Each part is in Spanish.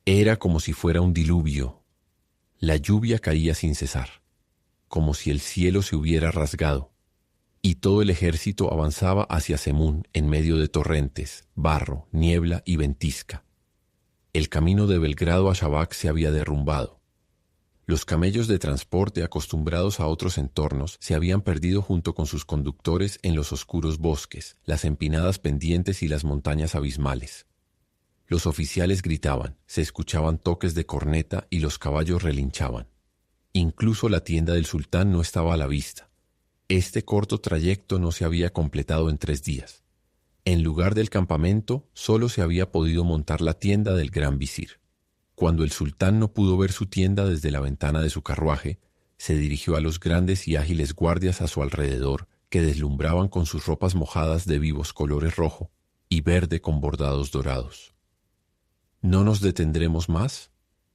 Era como si fuera un diluvio. La lluvia caía sin cesar, como si el cielo se hubiera rasgado, y todo el ejército avanzaba hacia Semún en medio de torrentes, barro, niebla y ventisca. El camino de Belgrado a Shafak se había derrumbado. Los camellos de transporte, acostumbrados a otros entornos, se habían perdido junto con sus conductores en los oscuros bosques, las empinadas pendientes y las montañas abismales. Los oficiales gritaban, se escuchaban toques de corneta y los caballos relinchaban. Incluso la tienda del sultán no estaba a la vista. Este corto trayecto no se había completado en 3 días. En lugar del campamento, solo se había podido montar la tienda del gran visir. Cuando el sultán no pudo ver su tienda desde la ventana de su carruaje, se dirigió a los grandes y ágiles guardias a su alrededor, que deslumbraban con sus ropas mojadas de vivos colores rojo y verde con bordados dorados. «¿No nos detendremos más?»,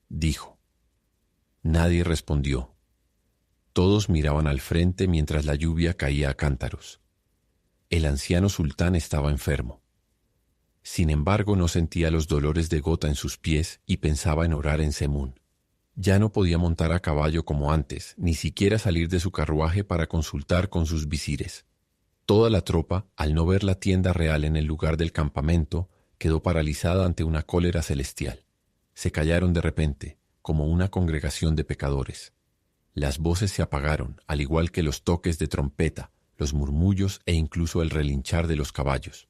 dijo. Nadie respondió. Todos miraban al frente mientras la lluvia caía a cántaros. El anciano sultán estaba enfermo. Sin embargo, no sentía los dolores de gota en sus pies y pensaba en orar en Semún. Ya no podía montar a caballo como antes, ni siquiera salir de su carruaje para consultar con sus visires. Toda la tropa, al no ver la tienda real en el lugar del campamento, quedó paralizada ante una cólera celestial. Se callaron de repente, como una congregación de pecadores. Las voces se apagaron, al igual que los toques de trompeta, los murmullos e incluso el relinchar de los caballos.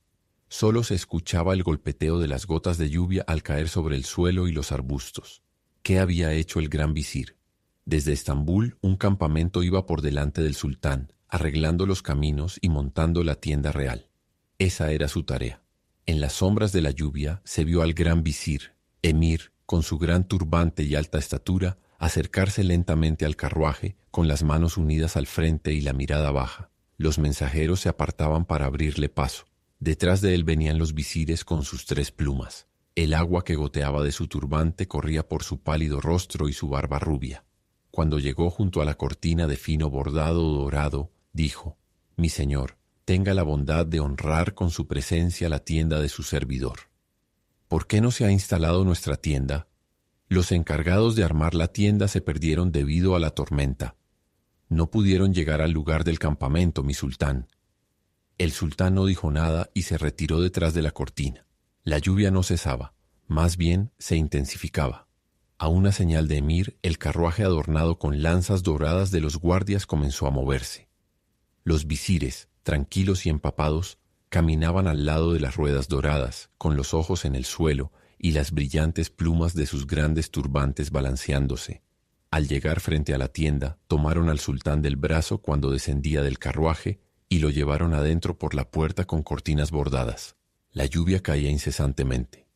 Solo se escuchaba el golpeteo de las gotas de lluvia al caer sobre el suelo y los arbustos. ¿Qué había hecho el gran visir? Desde Estambul, un campamento iba por delante del sultán, arreglando los caminos y montando la tienda real. Esa era su tarea. En las sombras de la lluvia se vio al gran visir, emir, con su gran turbante y alta estatura, acercarse lentamente al carruaje, con las manos unidas al frente y la mirada baja. Los mensajeros se apartaban para abrirle paso. Detrás de él venían los visires con sus 3 plumas. El agua que goteaba de su turbante corría por su pálido rostro y su barba rubia. Cuando llegó junto a la cortina de fino bordado dorado, dijo: «Mi señor, tenga la bondad de honrar con su presencia la tienda de su servidor». «¿Por qué no se ha instalado nuestra tienda?». «Los encargados de armar la tienda se perdieron debido a la tormenta. No pudieron llegar al lugar del campamento, mi sultán». El sultán no dijo nada y se retiró detrás de la cortina. La lluvia no cesaba, más bien se intensificaba. A una señal de emir, el carruaje adornado con lanzas doradas de los guardias comenzó a moverse. Los visires, tranquilos y empapados, caminaban al lado de las ruedas doradas, con los ojos en el suelo y las brillantes plumas de sus grandes turbantes balanceándose. Al llegar frente a la tienda, tomaron al sultán del brazo cuando descendía del carruaje y lo llevaron adentro por la puerta con cortinas bordadas. La lluvia caía incesantemente.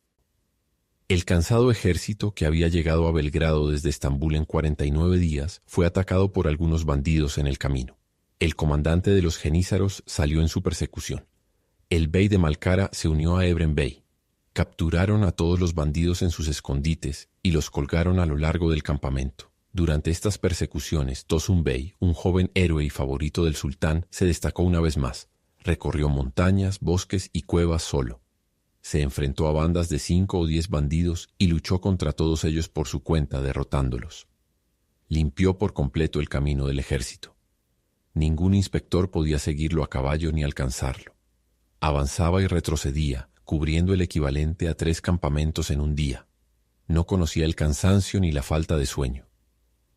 El cansado ejército, que había llegado a Belgrado desde Estambul en 49 días, fue atacado por algunos bandidos en el camino. El comandante de los jenízaros salió en su persecución. El bey de Malkara se unió a Ebren Bey. Capturaron a todos los bandidos en sus escondites y los colgaron a lo largo del campamento. Durante estas persecuciones, Tosun Bey, un joven héroe y favorito del sultán, se destacó una vez más. Recorrió montañas, bosques y cuevas solo. Se enfrentó a bandas de 5 o 10 bandidos y luchó contra todos ellos por su cuenta, derrotándolos. Limpió por completo el camino del ejército. Ningún inspector podía seguirlo a caballo ni alcanzarlo. Avanzaba y retrocedía, cubriendo el equivalente a 3 campamentos en un día. No conocía el cansancio ni la falta de sueño.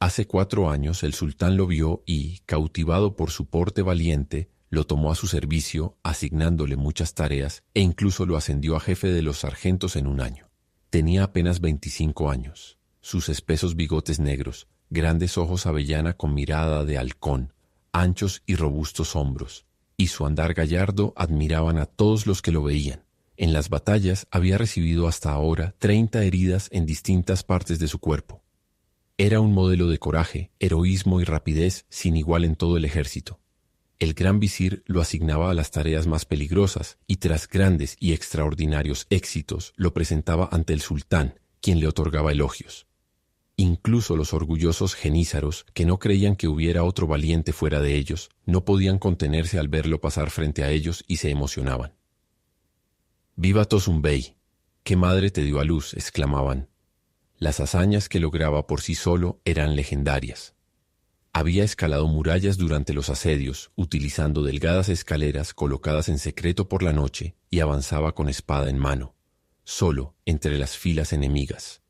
Hace 4 años el sultán lo vio y, cautivado por su porte valiente, lo tomó a su servicio, asignándole muchas tareas e incluso lo ascendió a jefe de los sargentos en un año. Tenía apenas 25 años. Sus espesos bigotes negros, grandes ojos avellana con mirada de halcón, anchos y robustos hombros, y su andar gallardo admiraban a todos los que lo veían. En las batallas había recibido hasta ahora 30 heridas en distintas partes de su cuerpo. Era un modelo de coraje, heroísmo y rapidez sin igual en todo el ejército. El gran visir lo asignaba a las tareas más peligrosas y tras grandes y extraordinarios éxitos lo presentaba ante el sultán, quien le otorgaba elogios. Incluso los orgullosos jenízaros, que no creían que hubiera otro valiente fuera de ellos, no podían contenerse al verlo pasar frente a ellos y se emocionaban. «¡Viva Tosun Bey! ¡Qué madre te dio a luz!», exclamaban. Las hazañas que lograba por sí solo eran legendarias. Había escalado murallas durante los asedios, utilizando delgadas escaleras colocadas en secreto por la noche, y avanzaba con espada en mano, solo entre las filas enemigas.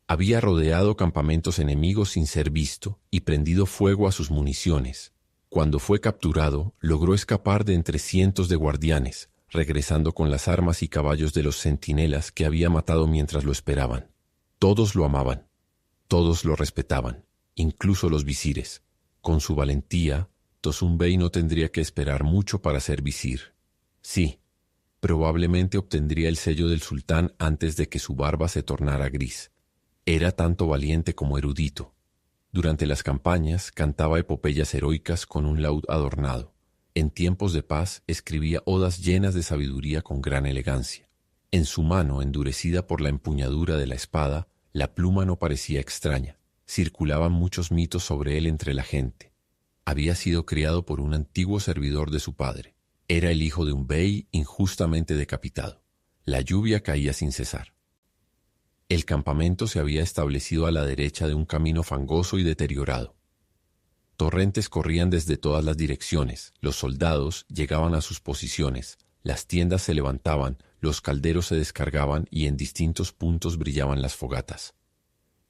Había rodeado campamentos enemigos sin ser visto y prendido fuego a sus municiones. Cuando fue capturado, logró escapar de entre cientos de guardianes, regresando con las armas y caballos de los centinelas que había matado mientras lo esperaban. Todos lo amaban, todos lo respetaban, incluso los visires. Con su valentía, Tosun Bey no tendría que esperar mucho para ser visir. Sí, probablemente obtendría el sello del sultán antes de que su barba se tornara gris. Era tanto valiente como erudito. Durante las campañas cantaba epopeyas heroicas con un laúd adornado. En tiempos de paz escribía odas llenas de sabiduría con gran elegancia. En su mano, endurecida por la empuñadura de la espada, la pluma no parecía extraña. Circulaban muchos mitos sobre él entre la gente. Había sido criado por un antiguo servidor de su padre. Era el hijo de un bey injustamente decapitado. La lluvia caía sin cesar. El campamento se había establecido a la derecha de un camino fangoso y deteriorado. Torrentes corrían desde todas las direcciones, los soldados llegaban a sus posiciones, las tiendas se levantaban, los calderos se descargaban y en distintos puntos brillaban las fogatas.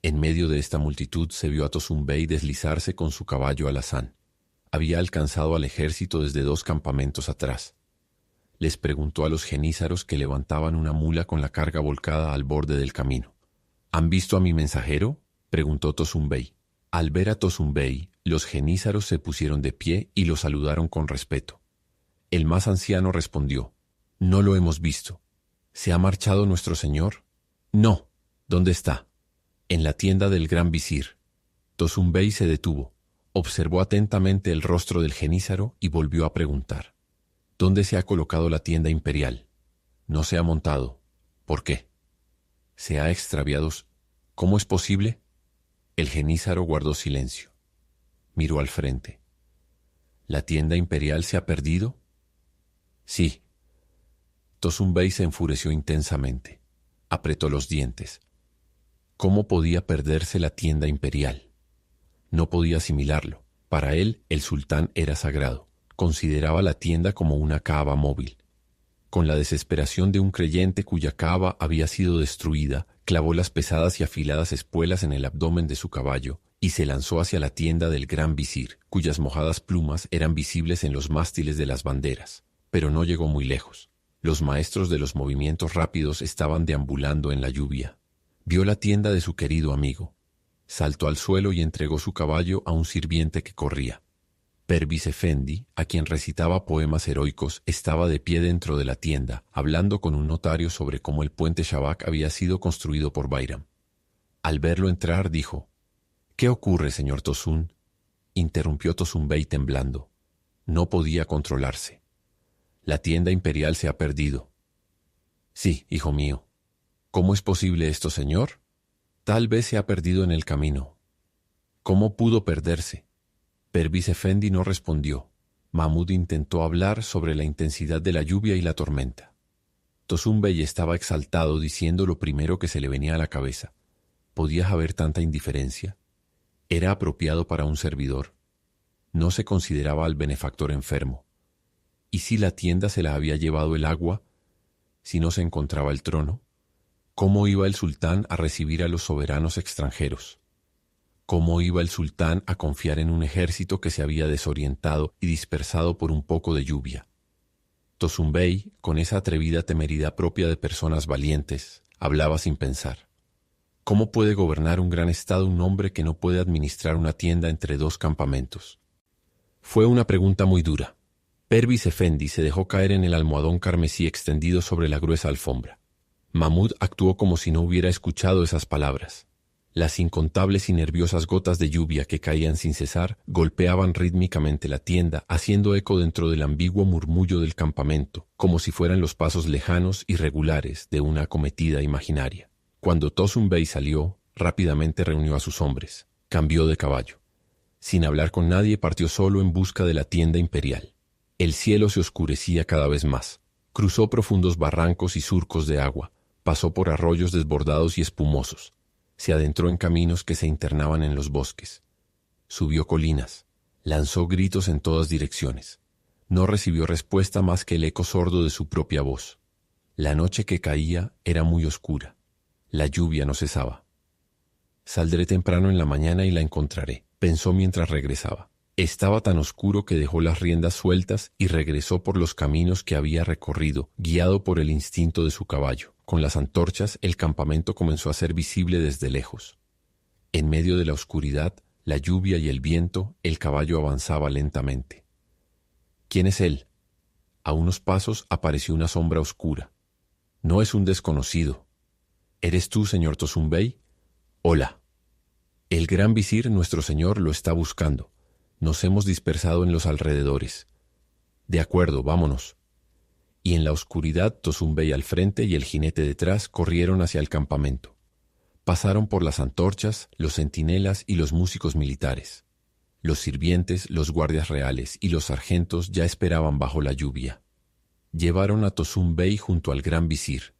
En medio de esta multitud se vio a Tosun Bey deslizarse con su caballo alazán. Había alcanzado al ejército desde 2 campamentos atrás. Les preguntó a los genízaros que levantaban una mula con la carga volcada al borde del camino. ¿Han visto a mi mensajero?, preguntó Tosun Bey. Al ver a Tosun Bey, los genízaros se pusieron de pie y lo saludaron con respeto. El más anciano respondió: «No lo hemos visto». «¿Se ha marchado nuestro señor?» «No». «¿Dónde está?» «En la tienda del gran visir». Tosun Bey se detuvo, observó atentamente el rostro del genízaro y volvió a preguntar: «¿Dónde se ha colocado la tienda imperial?» «No se ha montado». «¿Por qué?» «Se ha extraviado». «¿Cómo es posible?» El genízaro guardó silencio. Miró al frente. ¿La tienda imperial se ha perdido? Sí. Tosun Bey se enfureció intensamente. Apretó los dientes. ¿Cómo podía perderse la tienda imperial? No podía asimilarlo. Para él, el sultán era sagrado. Consideraba la tienda como una Kaaba móvil. Con la desesperación de un creyente cuya Kaaba había sido destruida, clavó las pesadas y afiladas espuelas en el abdomen de su caballo y se lanzó hacia la tienda del gran visir, cuyas mojadas plumas eran visibles en los mástiles de las banderas. Pero no llegó muy lejos. Los maestros de los movimientos rápidos estaban deambulando en la lluvia. Vio la tienda de su querido amigo. Saltó al suelo y entregó su caballo a un sirviente que corría. Pervis Efendi, a quien recitaba poemas heroicos, estaba de pie dentro de la tienda, hablando con un notario sobre cómo el puente Shabak había sido construido por Bayram. Al verlo entrar, dijo: «¿Qué ocurre, señor Tosun?», interrumpió Tosun Bey temblando. No podía controlarse. «La tienda imperial se ha perdido». «Sí, hijo mío». «¿Cómo es posible esto, señor?» «Tal vez se ha perdido en el camino». «¿Cómo pudo perderse?» Pervis Efendi no respondió. Mahmud intentó hablar sobre la intensidad de la lluvia y la tormenta. Tosun Bey estaba exaltado diciendo lo primero que se le venía a la cabeza. ¿Podía haber tanta indiferencia? ¿Era apropiado para un servidor? No se consideraba al benefactor enfermo. ¿Y si la tienda se la había llevado el agua? ¿Si no se encontraba el trono? ¿Cómo iba el sultán a recibir a los soberanos extranjeros? ¿Cómo iba el sultán a confiar en un ejército que se había desorientado y dispersado por un poco de lluvia? Tosun Bey, con esa atrevida temeridad propia de personas valientes, hablaba sin pensar. ¿Cómo puede gobernar un gran estado un hombre que no puede administrar una tienda entre 2 campamentos? Fue una pregunta muy dura. Pervis Efendi se dejó caer en el almohadón carmesí extendido sobre la gruesa alfombra. Mahmud actuó como si no hubiera escuchado esas palabras. Las incontables y nerviosas gotas de lluvia que caían sin cesar golpeaban rítmicamente la tienda, haciendo eco dentro del ambiguo murmullo del campamento, como si fueran los pasos lejanos y regulares de una acometida imaginaria. Cuando Tosun Bey salió, rápidamente reunió a sus hombres. Cambió de caballo. Sin hablar con nadie, partió solo en busca de la tienda imperial. El cielo se oscurecía cada vez más. Cruzó profundos barrancos y surcos de agua. Pasó por arroyos desbordados y espumosos. Se adentró en caminos que se internaban en los bosques. Subió colinas. Lanzó gritos en todas direcciones. No recibió respuesta más que el eco sordo de su propia voz. La noche que caía era muy oscura. La lluvia no cesaba. Saldré temprano en la mañana y la encontraré, pensó mientras regresaba. Estaba tan oscuro que dejó las riendas sueltas y regresó por los caminos que había recorrido, guiado por el instinto de su caballo. Con las antorchas, el campamento comenzó a ser visible desde lejos. En medio de la oscuridad, la lluvia y el viento, el caballo avanzaba lentamente. ¿Quién es él? A unos pasos apareció una sombra oscura. No es un desconocido. ¿Eres tú, señor Tosun Bey? Hola. El gran visir, nuestro señor, lo está buscando. Nos hemos dispersado en los alrededores. De acuerdo, vámonos. Y en la oscuridad, Tosun Bey al frente y el jinete detrás corrieron hacia el campamento. Pasaron por las antorchas, los centinelas y los músicos militares. Los sirvientes, los guardias reales y los sargentos ya esperaban bajo la lluvia. Llevaron a Tosun Bey junto al gran visir.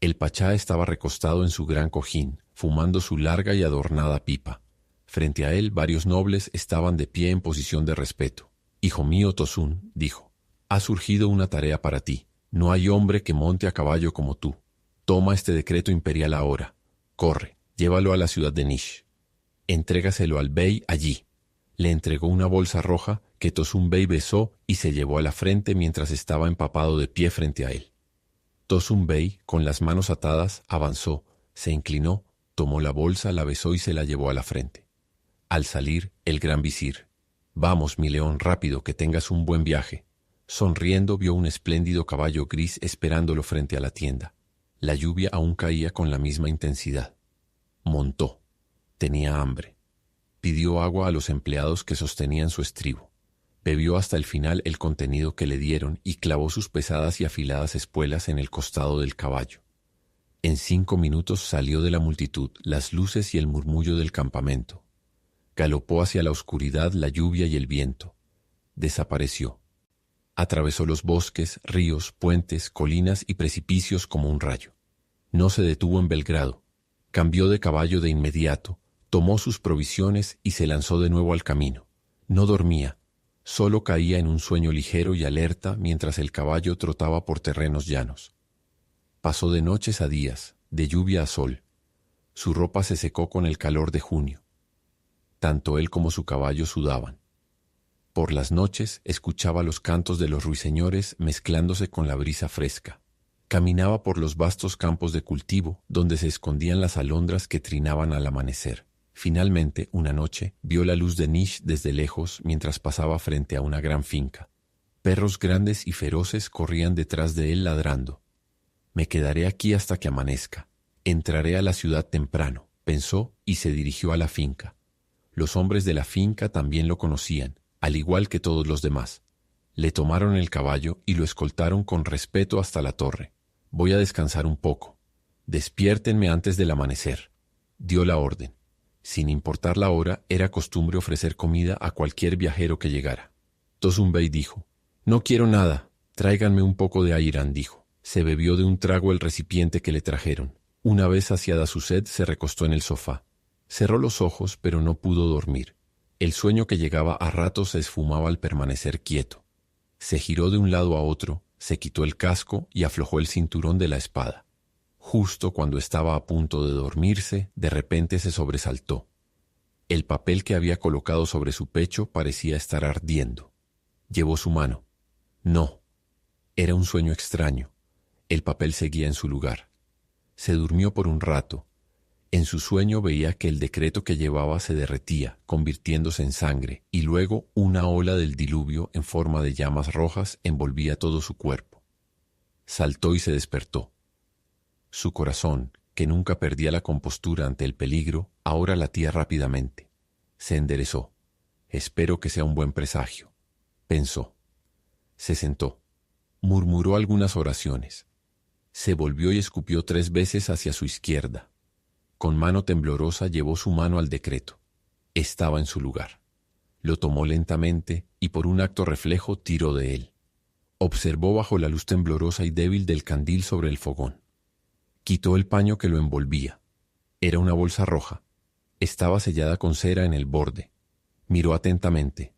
El pachá estaba recostado en su gran cojín, fumando su larga y adornada pipa. Frente a él, varios nobles estaban de pie en posición de respeto. «Hijo mío, Tosun», dijo, «ha surgido una tarea para ti. No hay hombre que monte a caballo como tú. Toma este decreto imperial ahora. Corre, llévalo a la ciudad de Nish. Entrégaselo al bey allí». Le entregó una bolsa roja que Tosun Bey besó y se llevó a la frente mientras estaba empapado de pie frente a él. Tosun Bey, con las manos atadas, avanzó, se inclinó, tomó la bolsa, la besó y se la llevó a la frente. Al salir, el gran visir: «Vamos, mi león, rápido, que tengas un buen viaje». Sonriendo, vio un espléndido caballo gris esperándolo frente a la tienda. La lluvia aún caía con la misma intensidad. Montó. Tenía hambre. Pidió agua a los empleados que sostenían su estribo. Bebió hasta el final el contenido que le dieron y clavó sus pesadas y afiladas espuelas en el costado del caballo. En 5 minutos salió de la multitud, las luces y el murmullo del campamento. Galopó hacia la oscuridad, la lluvia y el viento. Desapareció. Atravesó los bosques, ríos, puentes, colinas y precipicios como un rayo. No se detuvo en Belgrado. Cambió de caballo de inmediato, tomó sus provisiones y se lanzó de nuevo al camino. No dormía, solo caía en un sueño ligero y alerta mientras el caballo trotaba por terrenos llanos. Pasó de noches a días, de lluvia a sol. Su ropa se secó con el calor de junio. Tanto él como su caballo sudaban. Por las noches escuchaba los cantos de los ruiseñores mezclándose con la brisa fresca. Caminaba por los vastos campos de cultivo donde se escondían las alondras que trinaban al amanecer. Finalmente, una noche, vio la luz de Nish desde lejos mientras pasaba frente a una gran finca. Perros grandes y feroces corrían detrás de él ladrando. «Me quedaré aquí hasta que amanezca. Entraré a la ciudad temprano», pensó y se dirigió a la finca. Los hombres de la finca también lo conocían, al igual que todos los demás. Le tomaron el caballo y lo escoltaron con respeto hasta la torre. «Voy a descansar un poco. Despiértenme antes del amanecer», dio la orden. Sin importar la hora, era costumbre ofrecer comida a cualquier viajero que llegara. Tosun Bey dijo: «No quiero nada, tráiganme un poco de ayran», dijo. Se bebió de un trago el recipiente que le trajeron. Una vez saciada su sed, se recostó en el sofá. Cerró los ojos, pero no pudo dormir. El sueño que llegaba a ratos se esfumaba al permanecer quieto. Se giró de un lado a otro, se quitó el casco y aflojó el cinturón de la espada. Justo cuando estaba a punto de dormirse, de repente se sobresaltó. El papel que había colocado sobre su pecho parecía estar ardiendo. Llevó su mano. No. Era un sueño extraño. El papel seguía en su lugar. Se durmió por un rato. En su sueño veía que el decreto que llevaba se derretía, convirtiéndose en sangre, y luego una ola del diluvio en forma de llamas rojas envolvía todo su cuerpo. Saltó y se despertó. Su corazón, que nunca perdía la compostura ante el peligro, ahora latía rápidamente. Se enderezó. «Espero que sea un buen presagio», pensó. Se sentó. Murmuró algunas oraciones. Se volvió y escupió 3 veces hacia su izquierda. Con mano temblorosa llevó su mano al decreto. Estaba en su lugar. Lo tomó lentamente y por un acto reflejo tiró de él. Observó bajo la luz temblorosa y débil del candil sobre el fogón. Quitó el paño que lo envolvía. Era una bolsa roja. Estaba sellada con cera en el borde. Miró atentamente.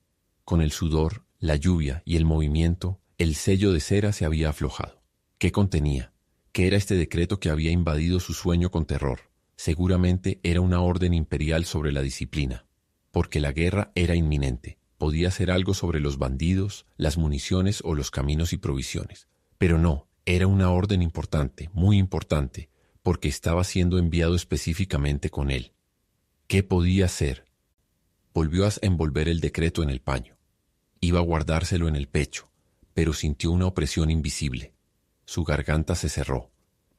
Con el sudor, la lluvia y el movimiento, el sello de cera se había aflojado. ¿Qué contenía? ¿Qué era este decreto que había invadido su sueño con terror? Seguramente era una orden imperial sobre la disciplina, porque la guerra era inminente. Podía ser algo sobre los bandidos, las municiones o los caminos y provisiones. Pero no, era una orden importante, muy importante, porque estaba siendo enviado específicamente con él. ¿Qué podía ser? Volvió a envolver el decreto en el paño. Iba a guardárselo en el pecho, pero sintió una opresión invisible. Su garganta se cerró.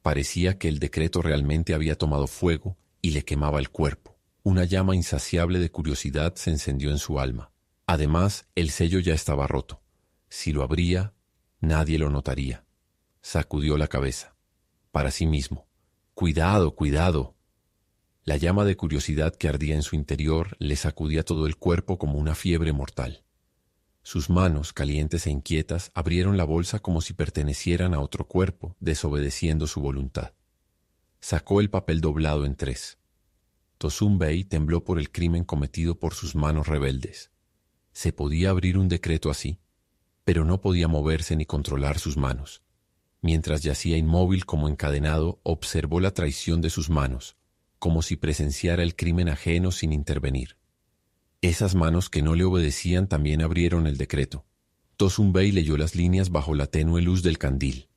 Parecía que el decreto realmente había tomado fuego y le quemaba el cuerpo. Una llama insaciable de curiosidad se encendió en su alma. Además, el sello ya estaba roto. Si lo abría, nadie lo notaría. Sacudió la cabeza. Para sí mismo. ¡Cuidado, cuidado! La llama de curiosidad que ardía en su interior le sacudía todo el cuerpo como una fiebre mortal. Sus manos, calientes e inquietas, abrieron la bolsa como si pertenecieran a otro cuerpo, desobedeciendo su voluntad. Sacó el papel doblado en 3. Tosun Bey tembló por el crimen cometido por sus manos rebeldes. ¿Se podía abrir un decreto así? Pero no podía moverse ni controlar sus manos. Mientras yacía inmóvil como encadenado, observó la traición de sus manos, como si presenciara el crimen ajeno sin intervenir. Esas manos que no le obedecían también abrieron el decreto. Tosun Bey leyó las líneas bajo la tenue luz del candil.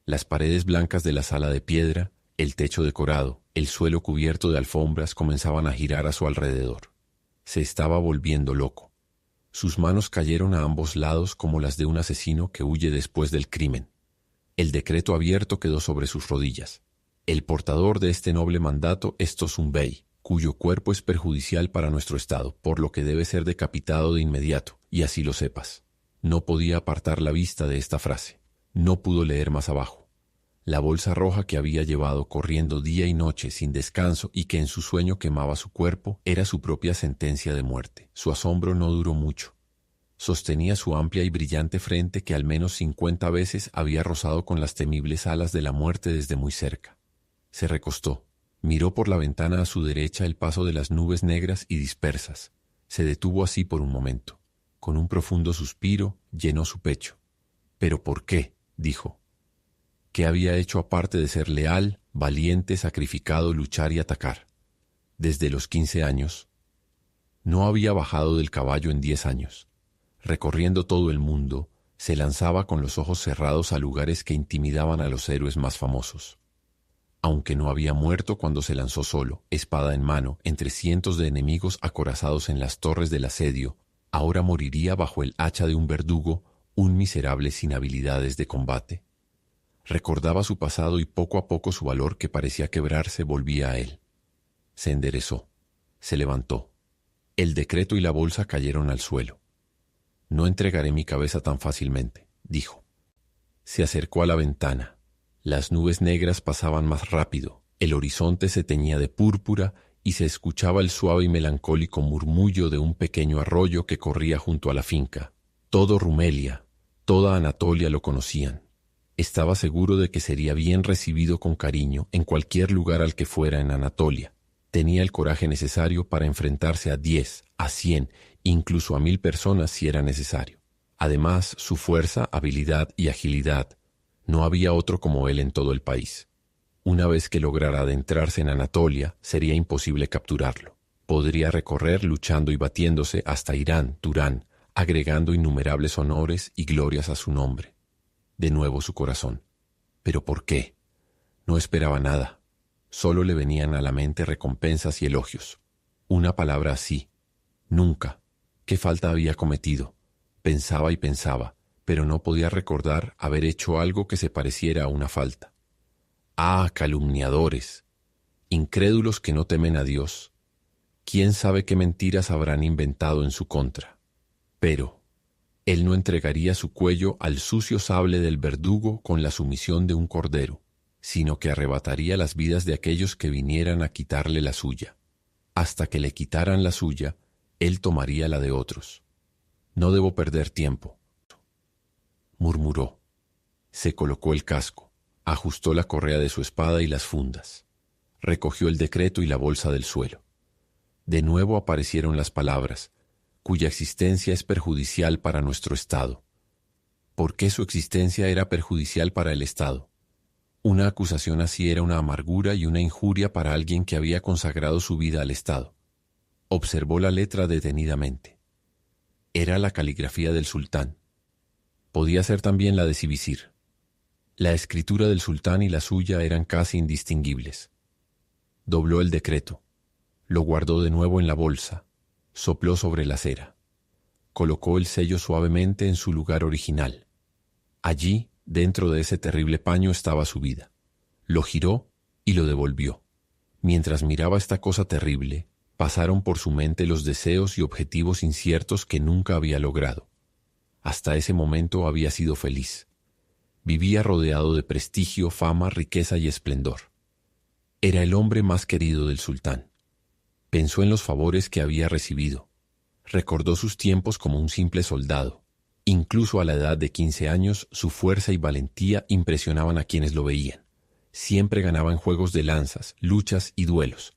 Las paredes blancas de la sala de piedra, el techo decorado, el suelo cubierto de alfombras comenzaban a girar a su alrededor. Se estaba volviendo loco. Sus manos cayeron a ambos lados como las de un asesino que huye después del crimen. El decreto abierto quedó sobre sus rodillas. El portador de este noble mandato es Tosun Bey, cuyo cuerpo es perjudicial para nuestro estado, por lo que debe ser decapitado de inmediato, y así lo sepas. No podía apartar la vista de esta frase. No pudo leer más abajo. La bolsa roja que había llevado corriendo día y noche sin descanso y que en su sueño quemaba su cuerpo era su propia sentencia de muerte. Su asombro no duró mucho. Sostenía su amplia y brillante frente que al menos 50 veces había rozado con las temibles alas de la muerte desde muy cerca. Se recostó. Miró por la ventana a su derecha el paso de las nubes negras y dispersas. Se detuvo así por un momento. Con un profundo suspiro, llenó su pecho. ¿Pero por qué?, dijo. ¿Qué había hecho aparte de ser leal, valiente, sacrificado, luchar y atacar? Desde los 15 años. No había bajado del caballo en 10 años. Recorriendo todo el mundo, se lanzaba con los ojos cerrados a lugares que intimidaban a los héroes más famosos. Aunque no había muerto cuando se lanzó solo, espada en mano, entre cientos de enemigos acorazados en las torres del asedio, ahora moriría bajo el hacha de un verdugo, un miserable sin habilidades de combate. Recordaba su pasado y poco a poco su valor que parecía quebrarse volvía a él. Se enderezó, se levantó. El decreto y la bolsa cayeron al suelo. No entregaré mi cabeza tan fácilmente, dijo. Se acercó a la ventana. Las nubes negras pasaban más rápido, el horizonte se teñía de púrpura y se escuchaba el suave y melancólico murmullo de un pequeño arroyo que corría junto a la finca. Todo Rumelia, toda Anatolia lo conocían. Estaba seguro de que sería bien recibido con cariño en cualquier lugar al que fuera en Anatolia. Tenía el coraje necesario para enfrentarse a 10, a 100, incluso a 1000 personas si era necesario. Además, su fuerza, habilidad y agilidad. No había otro como él en todo el país. Una vez que lograra adentrarse en Anatolia, sería imposible capturarlo. Podría recorrer luchando y batiéndose hasta Irán, Turán, agregando innumerables honores y glorias a su nombre. De nuevo su corazón. ¿Pero por qué? No esperaba nada. Solo le venían a la mente recompensas y elogios. Una palabra así. Nunca. ¿Qué falta había cometido? Pensaba y pensaba, pero no podía recordar haber hecho algo que se pareciera a una falta. ¡Ah, calumniadores! Incrédulos que no temen a Dios. ¿Quién sabe qué mentiras habrán inventado en su contra? Pero él no entregaría su cuello al sucio sable del verdugo con la sumisión de un cordero, sino que arrebataría las vidas de aquellos que vinieran a quitarle la suya. Hasta que le quitaran la suya, él tomaría la de otros. No debo perder tiempo, murmuró. Se colocó el casco, ajustó la correa de su espada y las fundas. recogió el decreto y la bolsa del suelo. De nuevo aparecieron las palabras, cuya existencia es perjudicial para nuestro Estado. ¿Por qué su existencia era perjudicial para el Estado? Una acusación así era una amargura y una injuria para alguien que había consagrado su vida al Estado. Observó la letra detenidamente. Era la caligrafía del sultán. Podía ser también la de Sibisir. La escritura del sultán y la suya eran casi indistinguibles. Dobló el decreto. Lo guardó de nuevo en la bolsa. Sopló sobre la cera. Colocó el sello suavemente en su lugar original. Allí, dentro de ese terrible paño, estaba su vida. Lo giró y lo devolvió. Mientras miraba esta cosa terrible, pasaron por su mente los deseos y objetivos inciertos que nunca había logrado. Hasta ese momento había sido feliz. Vivía rodeado de prestigio, fama, riqueza y esplendor. Era el hombre más querido del sultán. Pensó en los favores que había recibido. Recordó sus tiempos como un simple soldado. Incluso a la edad de 15 años, su fuerza y valentía impresionaban a quienes lo veían. Siempre ganaba en juegos de lanzas, luchas y duelos.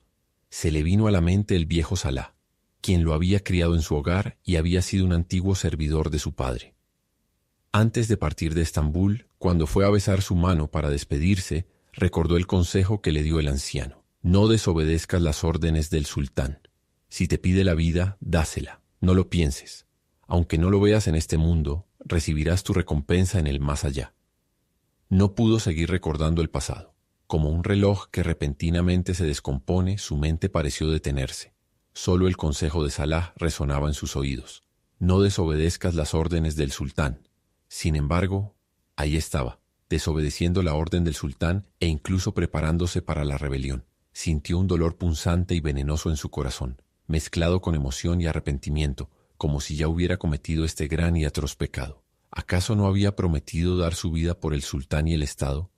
Se le vino a la mente el viejo Salah, quien lo había criado en su hogar y había sido un antiguo servidor de su padre. Antes de partir de Estambul, cuando fue a besar su mano para despedirse, recordó el consejo que le dio el anciano. No desobedezcas las órdenes del sultán. Si te pide la vida, dásela, no lo pienses. Aunque no lo veas en este mundo, recibirás tu recompensa en el más allá. No pudo seguir recordando el pasado. Como un reloj que repentinamente se descompone, su mente pareció detenerse. Solo el consejo de Salah resonaba en sus oídos. No desobedezcas las órdenes del sultán. Sin embargo, ahí estaba, desobedeciendo la orden del sultán e incluso preparándose para la rebelión. Sintió un dolor punzante y venenoso en su corazón, mezclado con emoción y arrepentimiento, como si ya hubiera cometido este gran y atroz pecado. ¿Acaso no había prometido dar su vida por el sultán y el Estado?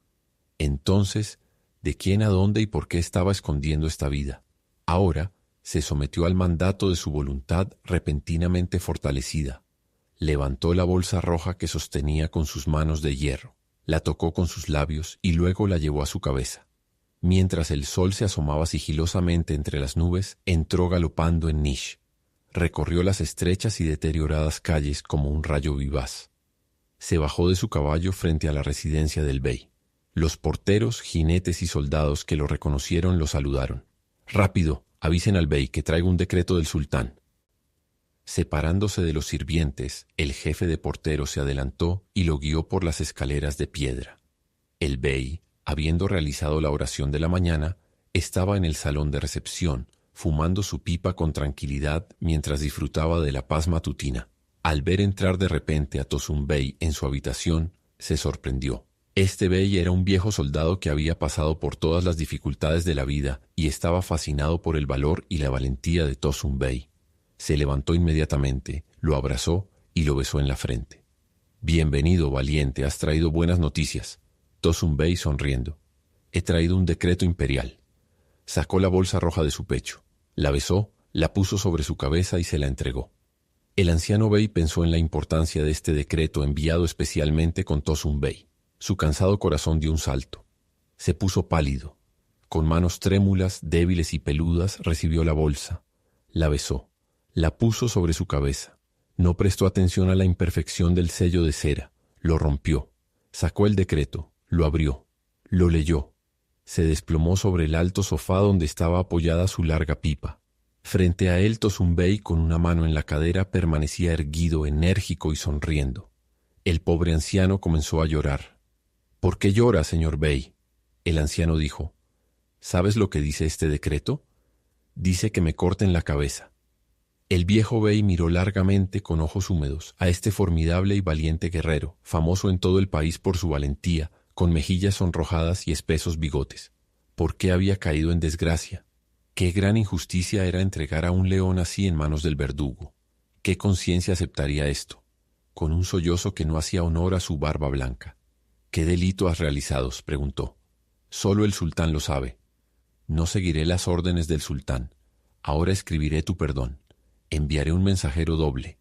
Entonces, ¿de quién, a dónde y por qué estaba escondiendo esta vida? Ahora, se sometió al mandato de su voluntad repentinamente fortalecida. Levantó la bolsa roja que sostenía con sus manos de hierro, la tocó con sus labios y luego la llevó a su cabeza. Mientras el sol se asomaba sigilosamente entre las nubes, entró galopando en Niš. Recorrió las estrechas y deterioradas calles como un rayo vivaz. Se bajó de su caballo frente a la residencia del bey. Los porteros, jinetes y soldados que lo reconocieron lo saludaron. «Rápido, avisen al bey que traigo un decreto del sultán». Separándose de los sirvientes, el jefe de porteros se adelantó y lo guió por las escaleras de piedra. El bey, habiendo realizado la oración de la mañana, estaba en el salón de recepción, fumando su pipa con tranquilidad mientras disfrutaba de la paz matutina. Al ver entrar de repente a Tosun Bey en su habitación, se sorprendió. Este bey era un viejo soldado que había pasado por todas las dificultades de la vida y estaba fascinado por el valor y la valentía de Tosun Bey. Se levantó inmediatamente, lo abrazó y lo besó en la frente. «Bienvenido, valiente, has traído buenas noticias». Tosun Bey sonriendo. «He traído un decreto imperial». Sacó la bolsa roja de su pecho, la besó, la puso sobre su cabeza y se la entregó. El anciano bey pensó en la importancia de este decreto enviado especialmente con Tosun Bey. Su cansado corazón dio un salto. Se puso pálido. Con manos trémulas, débiles y peludas, recibió la bolsa. La besó. La puso sobre su cabeza. No prestó atención a la imperfección del sello de cera. Lo rompió. Sacó el decreto. Lo abrió. Lo leyó. Se desplomó sobre el alto sofá donde estaba apoyada su larga pipa. Frente a él, Tosun Bey, con una mano en la cadera, permanecía erguido, enérgico y sonriendo. El pobre anciano comenzó a llorar. «¿Por qué llora, señor Bey?». El anciano dijo: «¿Sabes lo que dice este decreto? Dice que me corten la cabeza». El viejo Bey miró largamente, con ojos húmedos, a este formidable y valiente guerrero, famoso en todo el país por su valentía, con mejillas sonrojadas y espesos bigotes. ¿Por qué había caído en desgracia? Qué gran injusticia era entregar a un león así en manos del verdugo. ¿Qué conciencia aceptaría esto? Con un sollozo que no hacía honor a su barba blanca. «¿Qué delito has realizado?», preguntó. «Solo el sultán lo sabe». «No seguiré las órdenes del sultán. Ahora escribiré tu perdón. Enviaré un mensajero doble.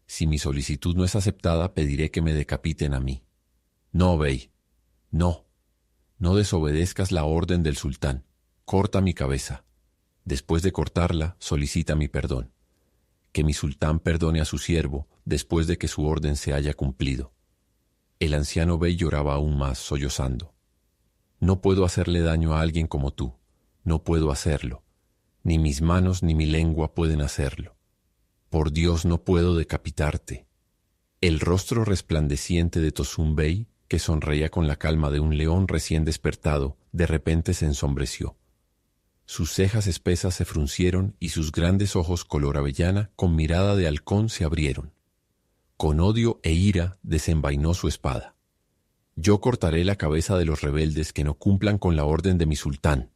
Si mi solicitud no es aceptada, pediré que me decapiten a mí». «No, bey. No. No desobedezcas la orden del sultán. corta mi cabeza. Después de cortarla, solicita mi perdón. Que mi sultán perdone a su siervo después de que su orden se haya cumplido. El anciano bey lloraba aún más, sollozando. No puedo hacerle daño a alguien como tú. No puedo hacerlo. Ni mis manos ni mi lengua pueden hacerlo. Por Dios, no puedo decapitarte. El rostro resplandeciente de Tosun Bey, que sonreía con la calma de un león recién despertado, de repente se ensombreció. Sus cejas espesas se fruncieron y sus grandes ojos color avellana con mirada de halcón se abrieron. Con odio e ira desenvainó su espada. Yo cortaré la cabeza de los rebeldes que no cumplan con la orden de mi sultán.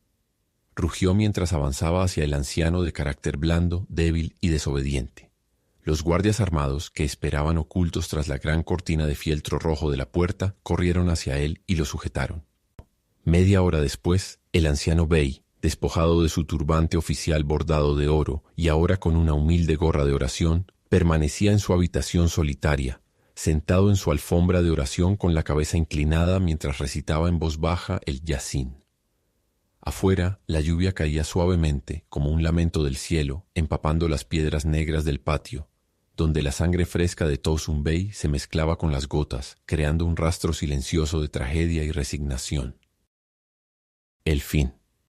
Rugió mientras avanzaba hacia el anciano de carácter blando, débil y desobediente. Los guardias armados, que esperaban ocultos tras la gran cortina de fieltro rojo de la puerta, corrieron hacia él y lo sujetaron. Media hora después, el anciano bey, despojado de su turbante oficial bordado de oro y ahora con una humilde gorra de oración, permanecía en su habitación solitaria, sentado en su alfombra de oración con la cabeza inclinada mientras recitaba en voz baja el Yasín. Afuera, la lluvia caía suavemente, como un lamento del cielo, empapando las piedras negras del patio, donde la sangre fresca de Tosun Bey se mezclaba con las gotas, creando un rastro silencioso de tragedia y resignación. El fin.